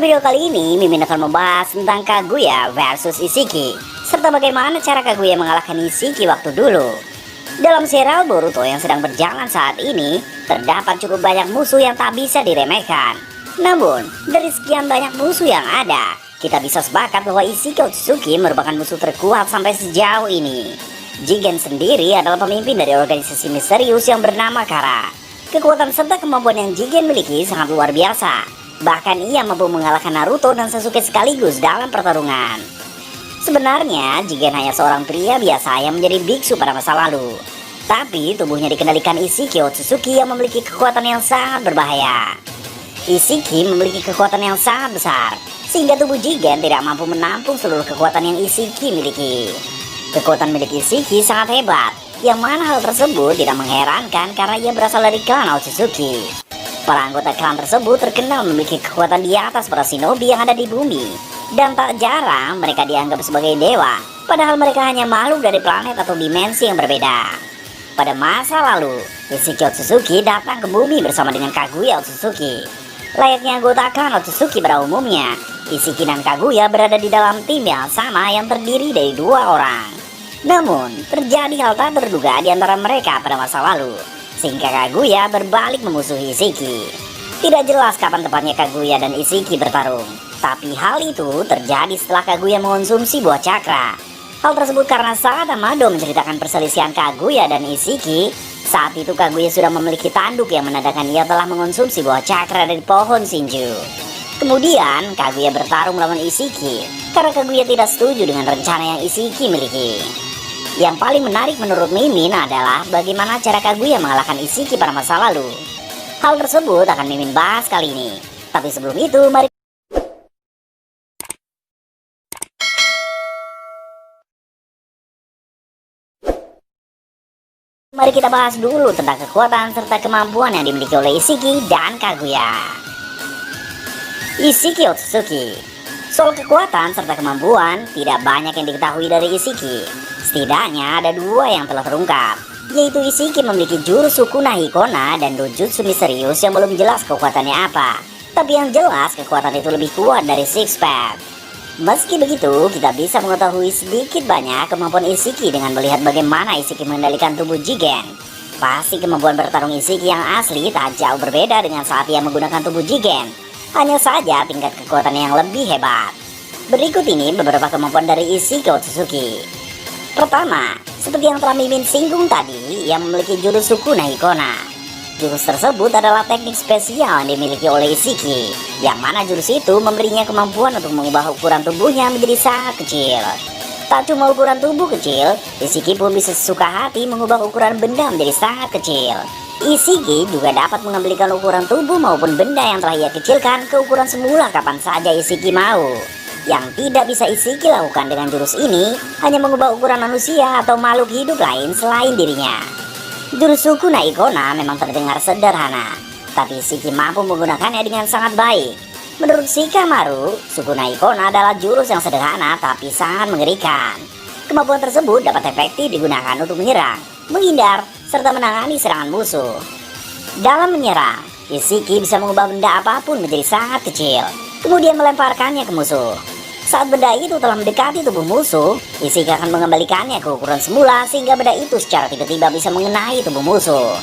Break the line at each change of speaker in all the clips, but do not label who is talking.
video kali ini, Mimin akan membahas tentang Kaguya versus Isshiki, serta bagaimana cara Kaguya mengalahkan Isshiki waktu dulu. Dalam serial Boruto yang sedang berjalan saat ini, terdapat cukup banyak musuh yang tak bisa diremehkan. Namun, dari sekian banyak musuh yang ada, kita bisa sepakat bahwa Isshiki Otsutsuki merupakan musuh terkuat sampai sejauh ini. Jigen sendiri adalah pemimpin dari organisasi misterius yang bernama Kara. Kekuatan serta kemampuan yang Jigen miliki sangat luar biasa. Bahkan ia mampu mengalahkan Naruto dan Sasuke sekaligus dalam pertarungan. Sebenarnya, Jigen hanya seorang pria biasa yang menjadi biksu pada masa lalu. Tapi tubuhnya dikendalikan Isshiki Otsutsuki yang memiliki kekuatan yang sangat berbahaya. Isshiki memiliki kekuatan yang sangat besar, sehingga tubuh Jigen tidak mampu menampung seluruh kekuatan yang Isshiki miliki. Kekuatan milik Isshiki sangat hebat, yang mana hal tersebut tidak mengherankan karena ia berasal dari klan Otsutsuki. Para anggota klan tersebut terkenal memiliki kekuatan di atas para shinobi yang ada di bumi. Dan tak jarang mereka dianggap sebagai dewa, padahal mereka hanya makhluk dari planet atau dimensi yang berbeda. Pada masa lalu, Isshiki Otsutsuki datang ke bumi bersama dengan Kaguya Otsutsuki. Layaknya anggota klan Otsutsuki pada umumnya, Isshiki dan Kaguya berada di dalam tim yang sama yang terdiri dari dua orang. Namun, terjadi hal tak terduga di antara mereka pada masa lalu, sehingga Kaguya berbalik memusuhi Isshiki. Tidak jelas kapan tepatnya Kaguya dan Isshiki bertarung, tapi hal itu terjadi setelah Kaguya mengonsumsi buah cakra. Hal tersebut karena saat Amado menceritakan perselisihan Kaguya dan Isshiki, saat itu Kaguya sudah memiliki tanduk yang menandakan ia telah mengonsumsi buah cakra dari pohon Shinju. Kemudian Kaguya bertarung melawan Isshiki karena Kaguya tidak setuju dengan rencana yang Isshiki miliki. Yang paling menarik menurut Mimin adalah bagaimana cara Kaguya mengalahkan Isshiki pada masa lalu. Hal tersebut akan Mimin bahas kali ini. Tapi sebelum itu, mari kita bahas dulu tentang kekuatan serta kemampuan yang dimiliki oleh Isshiki dan Kaguya. Isshiki Otsutsuki. Soal kekuatan serta kemampuan, tidak banyak yang diketahui dari Isshiki. Setidaknya ada dua yang telah terungkap, yaitu Isshiki memiliki jurus Sukuna Hikona dan dojutsu misterius yang belum jelas kekuatannya apa. Tapi yang jelas kekuatan itu lebih kuat dari Six Path. Meski begitu, kita bisa mengetahui sedikit banyak kemampuan Isshiki dengan melihat bagaimana Isshiki mengendalikan tubuh Jigen. Pasti kemampuan bertarung Isshiki yang asli tak jauh berbeda dengan saat ia menggunakan tubuh Jigen. Hanya saja tingkat kekuatan yang lebih hebat. Berikut ini beberapa kemampuan dari Isshiki Otsutsuki. Pertama, seperti yang telah Mimin singgung tadi, ia memiliki jurus Sukuna Hikona. Jurus tersebut adalah teknik spesial yang dimiliki oleh Isshiki, yang mana jurus itu memberinya kemampuan untuk mengubah ukuran tubuhnya menjadi sangat kecil. Tak cuma ukuran tubuh kecil, Isshiki pun bisa sesuka hati mengubah ukuran benda menjadi sangat kecil. Isshiki juga dapat mengembalikan ukuran tubuh maupun benda yang telah ia kecilkan ke ukuran semula kapan saja Isshiki mau. Yang tidak bisa Isshiki lakukan dengan jurus ini hanya mengubah ukuran manusia atau makhluk hidup lain selain dirinya. Jurus Sukuna Hikona memang terdengar sederhana, tapi Isshiki mampu menggunakannya dengan sangat baik. Menurut Shikamaru, Sukuna Hikona adalah jurus yang sederhana tapi sangat mengerikan. Kemampuan tersebut dapat efektif digunakan untuk menyerang, menghindar, serta menangani serangan musuh. Dalam menyerang, Isshiki bisa mengubah benda apapun menjadi sangat kecil, kemudian melemparkannya ke musuh. Saat benda itu telah mendekati tubuh musuh, Isshiki akan mengembalikannya ke ukuran semula sehingga benda itu secara tiba-tiba bisa mengenai tubuh musuh.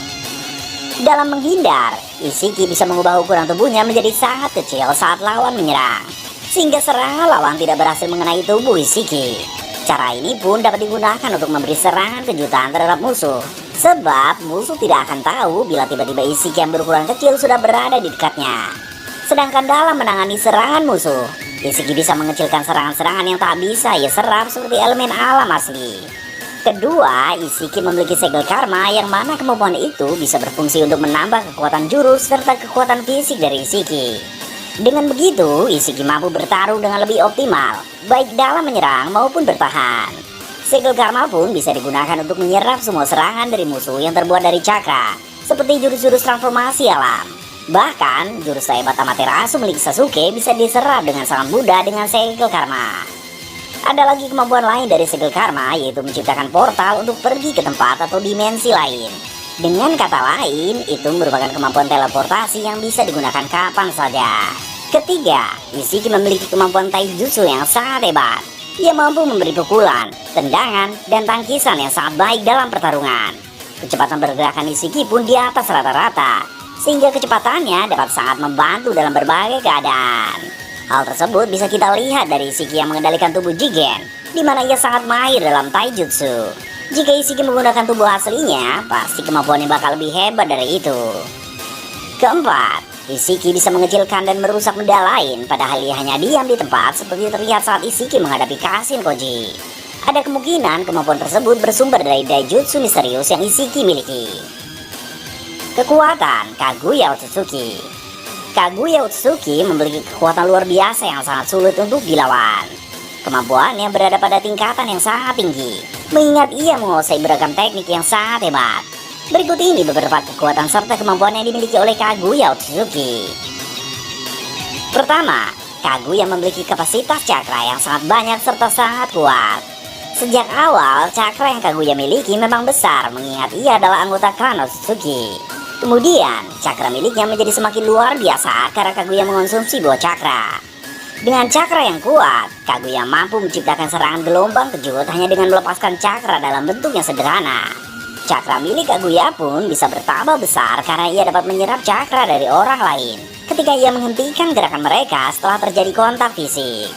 Dalam menghindar, Isshiki bisa mengubah ukuran tubuhnya menjadi sangat kecil saat lawan menyerang, sehingga serangan lawan tidak berhasil mengenai tubuh Isshiki. Cara ini pun dapat digunakan untuk memberi serangan kejutan terhadap musuh, sebab musuh tidak akan tahu bila tiba-tiba Isshiki yang berukuran kecil sudah berada di dekatnya. Sedangkan dalam menangani serangan musuh, Isshiki bisa mengecilkan serangan-serangan yang tak bisa ia serap seperti elemen alam asli. Kedua, Isshiki memiliki segel karma yang mana kemampuan itu bisa berfungsi untuk menambah kekuatan jurus serta kekuatan fisik dari Isshiki. Dengan begitu, Isshiki mampu bertarung dengan lebih optimal, baik dalam menyerang maupun bertahan. Segel karma pun bisa digunakan untuk menyerap semua serangan dari musuh yang terbuat dari cakra, seperti jurus-jurus transformasi alam. Bahkan, jurus hebat Amaterasu milik Sasuke bisa diserap dengan sangat mudah dengan segel karma. Ada lagi kemampuan lain dari segel karma, yaitu menciptakan portal untuk pergi ke tempat atau dimensi lain. Dengan kata lain, itu merupakan kemampuan teleportasi yang bisa digunakan kapan saja. Ketiga, Isiki memiliki kemampuan taijutsu yang sangat hebat. Ia mampu memberi pukulan, tendangan, dan tangkisan yang sangat baik dalam pertarungan. Kecepatan bergerakan Isiki pun di atas rata-rata, sehingga kecepatannya dapat sangat membantu dalam berbagai keadaan. Hal tersebut bisa kita lihat dari Isiki yang mengendalikan tubuh Jigen, di mana ia sangat mahir dalam taijutsu. Jika Isiki menggunakan tubuh aslinya, pasti kemampuannya bakal lebih hebat dari itu. Keempat, Isiki bisa mengecilkan dan merusak benda lain, padahal ia hanya diam di tempat seperti terlihat saat Isiki menghadapi Kashin Koji. Ada kemungkinan kemampuan tersebut bersumber dari daijutsu misterius yang Isiki miliki. Kekuatan Kaguya Otsutsuki. Kaguya Otsutsuki memiliki kekuatan luar biasa yang sangat sulit untuk dilawan. Kemampuannya berada pada tingkatan yang sangat tinggi, mengingat ia menguasai beragam teknik yang sangat hebat. Berikut ini beberapa kekuatan serta kemampuan yang dimiliki oleh Kaguya Otsutsuki. Pertama, Kaguya memiliki kapasitas cakra yang sangat banyak serta sangat kuat. Sejak awal, cakra yang Kaguya miliki memang besar, mengingat ia adalah anggota klan Otsutsuki. Kemudian, cakra miliknya menjadi semakin luar biasa karena Kaguya mengonsumsi buah cakra. Dengan cakra yang kuat, Kaguya mampu menciptakan serangan gelombang kejut hanya dengan melepaskan cakra dalam bentuk yang sederhana. Cakra milik Kaguya pun bisa bertambah besar karena ia dapat menyerap cakra dari orang lain ketika ia menghentikan gerakan mereka setelah terjadi kontak fisik.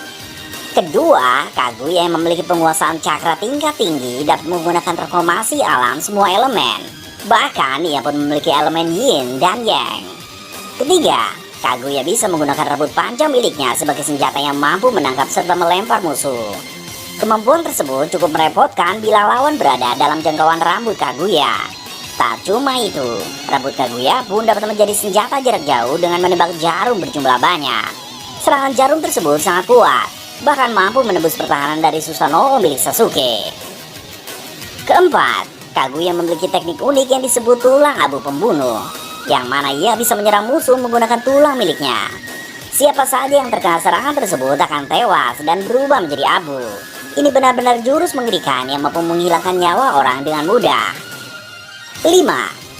Kedua, Kaguya yang memiliki penguasaan cakra tingkat tinggi dapat menggunakan transformasi alam semua elemen. Bahkan ia pun memiliki elemen yin dan yang. Ketiga, Kaguya bisa menggunakan rambut panjang miliknya sebagai senjata yang mampu menangkap serta melempar musuh. Kemampuan tersebut cukup merepotkan bila lawan berada dalam jangkauan rambut Kaguya. Tak cuma itu, rambut Kaguya pun dapat menjadi senjata jarak jauh dengan menembak jarum berjumlah banyak. Serangan jarum tersebut sangat kuat, bahkan mampu menembus pertahanan dari Susanoo milik Sasuke. Keempat, Kaguya memiliki teknik unik yang disebut tulang abu pembunuh, yang mana ia bisa menyerang musuh menggunakan tulang miliknya. Siapa saja yang terkena serangan tersebut akan tewas dan berubah menjadi abu. Ini benar-benar jurus mengerikan yang mampu menghilangkan nyawa orang dengan mudah. 5.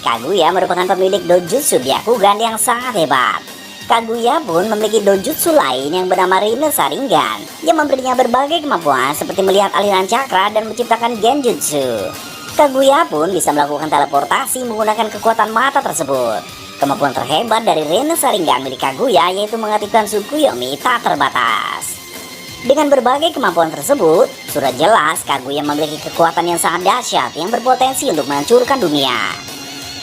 Kaguya merupakan pemilik dojutsu Byakugan yang sangat hebat. Kaguya pun memiliki dojutsu lain yang bernama Rinne Sharingan, yang memberinya berbagai kemampuan seperti melihat aliran cakra dan menciptakan genjutsu. Kaguya pun bisa melakukan teleportasi menggunakan kekuatan mata tersebut. Kemampuan terhebat dari Rinne Sharingan milik Kaguya yaitu mengaktifkan Tsukuyomi tak terbatas. Dengan berbagai kemampuan tersebut, sudah jelas Kaguya memiliki kekuatan yang sangat dahsyat yang berpotensi untuk menghancurkan dunia.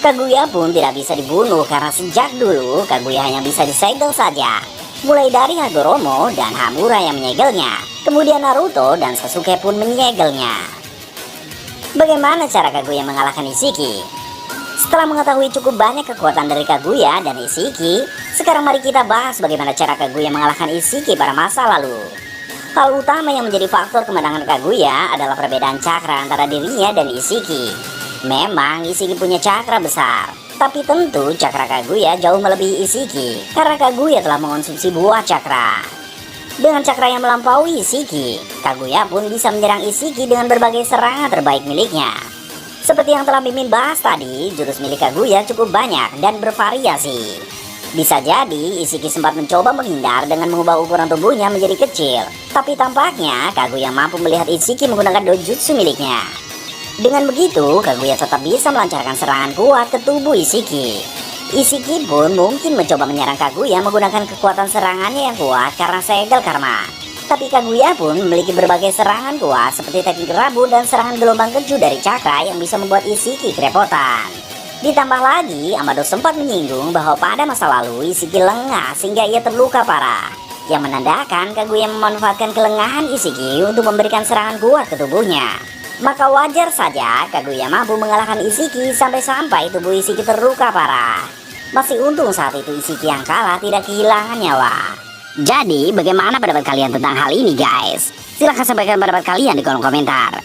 Kaguya pun tidak bisa dibunuh karena sejak dulu Kaguya hanya bisa disegel saja. Mulai dari Hagoromo dan Hamura yang menyegelnya, kemudian Naruto dan Sasuke pun menyegelnya. Bagaimana cara Kaguya mengalahkan Isiki? Setelah mengetahui cukup banyak kekuatan dari Kaguya dan Isiki, sekarang mari kita bahas bagaimana cara Kaguya mengalahkan Isiki pada masa lalu. Hal utama yang menjadi faktor kemenangan Kaguya adalah perbedaan cakra antara dirinya dan Isiki. Memang Isiki punya cakra besar, tapi tentu cakra Kaguya jauh melebihi Isiki karena Kaguya telah mengonsumsi buah cakra. Dengan cakra yang melampaui Isiki, Kaguya pun bisa menyerang Isiki dengan berbagai serangan terbaik miliknya. Seperti yang telah Mimin bahas tadi, jurus milik Kaguya cukup banyak dan bervariasi. Bisa jadi Isiki sempat mencoba menghindar dengan mengubah ukuran tubuhnya menjadi kecil, tapi tampaknya Kaguya mampu melihat Isiki menggunakan dojutsu miliknya. Dengan begitu, Kaguya tetap bisa melancarkan serangan kuat ke tubuh Isiki. Isiki pun mungkin mencoba menyerang Kaguya menggunakan kekuatan serangannya yang kuat karena segel karma. Tapi Kaguya pun memiliki berbagai serangan kuat seperti teknik rabun dan serangan gelombang keju dari cakra yang bisa membuat Isiki kerepotan. Ditambah lagi, Amado sempat menyinggung bahwa pada masa lalu Isiki lengah sehingga ia terluka parah, yang menandakan Kaguya memanfaatkan kelengahan Isiki untuk memberikan serangan kuat ke tubuhnya. Maka wajar saja Kaguya mampu mengalahkan Isiki sampai-sampai tubuh Isiki terluka parah. Masih untung saat itu Isiki yang kalah tidak kehilangan nyawa. Jadi bagaimana pendapat kalian tentang hal ini guys? Silahkan sampaikan pendapat kalian di kolom komentar.